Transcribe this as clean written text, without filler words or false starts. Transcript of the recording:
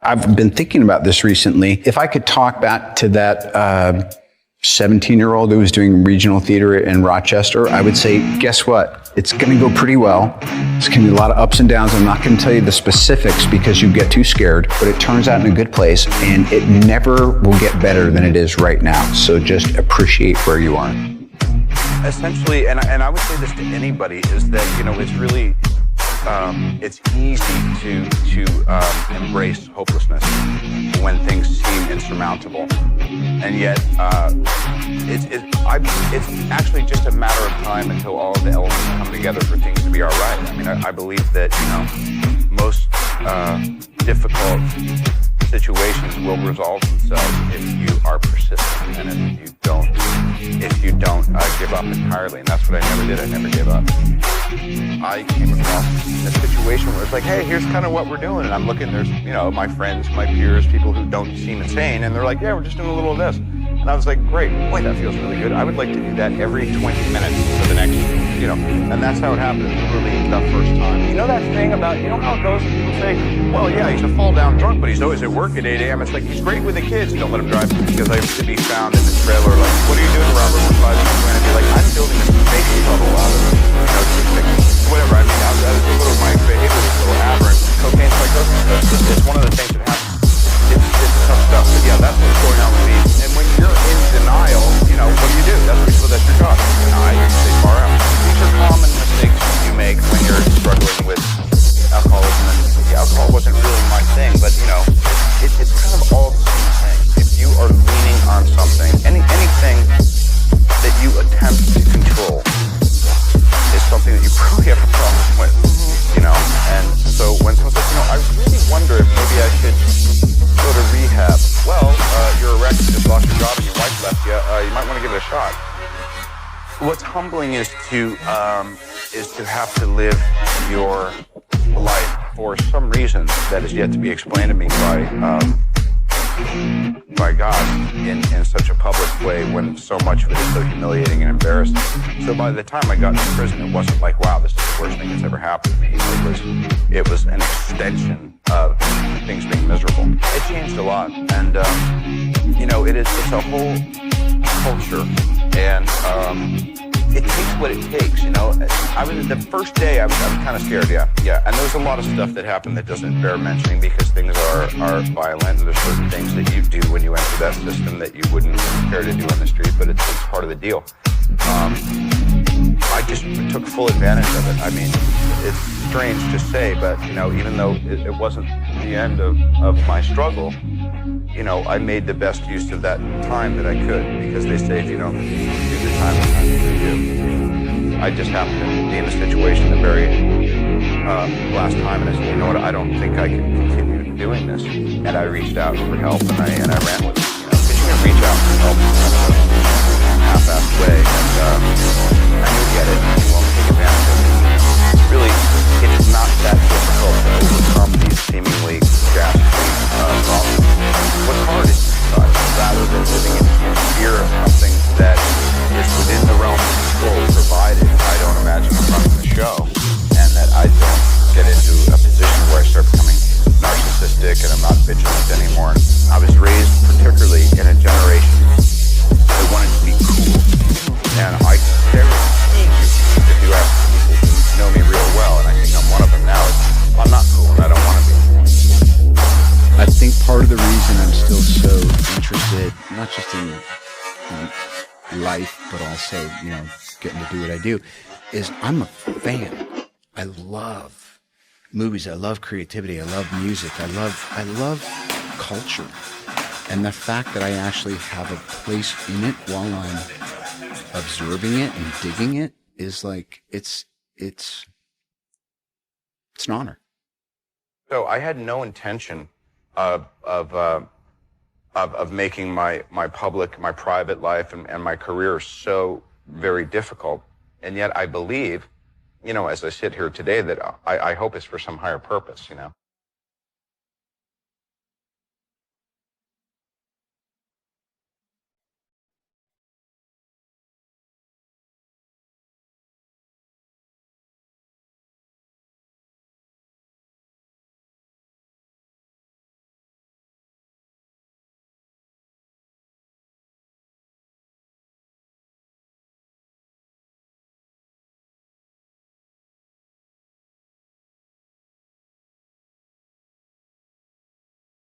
I've been thinking about this recently. If I could talk back to that 17-year-old who was doing regional theater in Rochester, I would say, guess what? It's going to go pretty well. It's going to be a lot of ups and downs. I'm not going to tell you the specifics because you get too scared, but it turns out in a good place, and it never will get better than it is right now. So just appreciate where you are. Essentially, and I would say this to anybody, is that, you know, it's really, it's easy to embrace hopelessness when things seem insurmountable, and yet it's actually just a matter of time until all of the elements come together for things to be all right. I mean, I believe that, you know, most difficult situations will resolve themselves if you are persistent and if you don't give up entirely. And that's what I never did. I never gave up. I came across a situation where it's like, hey, here's kind of what we're doing. And I'm looking, there's, you know, my friends, my peers, people who don't seem insane. And they're like, yeah, we're just doing a little of this. And I was like, great, boy, that feels really good. I would like to do that every 20 minutes for the next, you know, and that's how it happened literally the first time. You know that thing about, you know how it goes when people say, well, yeah, he's a fall down drunk, but he's always at work at 8 a.m. It's like, he's great with the kids. Don't let him drive because I used to be found in the trailer like, what are you doing, Robert? We're 5 minutes away. And I'd be like, I'm building a safety bubble out of it. You know, whatever. I mean, that was a little, my behavior was a little aberrant. Cocaine psychosis, it's one of the things that happens. It's tough stuff, but yeah, that's what's going on with me. And when you're in denial, you know, what do? That's your job. Deny, you stay far out. These are common mistakes you make when you're struggling with alcoholism. And yeah, alcohol wasn't really my thing, but you know, it's kind of all the same thing. If you are leaning on something, anything that you attempt to control is something that you probably have a problem with, you know. And so when someone says, you know, I really wonder if maybe I should go to rehab. Well, you're a wreck, you just lost your job and your wife left you. You might want to give it a shot. What's humbling is to have to live your life for some reason that is yet to be explained to me by God in such a public way when so much of it is so humiliating and embarrassing. So by the time I got into prison, it wasn't like, wow, this is the worst thing that's ever happened to me. It was an extension of things being miserable. It changed a lot, and you know, it's a whole culture, and it takes what it takes, you know. The first day I was kind of scared, yeah. And there's a lot of stuff that happened that doesn't bear mentioning because things are violent, and there's certain things that you do when you enter that system that you wouldn't care to do on the street, but it's part of the deal. I just took full advantage of it. I mean, it's strange to say, but you know, even though it wasn't the end of my struggle, you know, I made the best use of that time that I could, because they say if you don't do the time, it's time to do. I just happened to be in a situation the very last time, and I said, you know what, I don't think I can continue doing this. And I reached out for help, and I ran with it. You know, because you can reach out for help in kind of a half-assed way, and you'll get it, and you won't take advantage of it. Really, it is not that difficult to overcome these seemingly ghastly problems. What's hard is rather than living in fear of something that is within the realm of control, provided I don't imagine I'm running the show, and that I don't get into a position where I start becoming narcissistic and I'm not vigilant anymore. I was raised particularly in a generation that wanted to be cool, and there was if you ask people who know me real well, and I think I'm one of them now, I'm not cool and I don't want to be. I think part of the reason I'm still so interested, not just in life, but also, you know, getting to do what I do, is I'm a fan. I love movies. I love creativity. I love music. I love culture. And the fact that I actually have a place in it while I'm observing it and digging it is like, it's an honor. So I had no intention of making my public, my private life and my career so very difficult. And yet I believe, you know, as I sit here today, that I hope it's for some higher purpose, you know.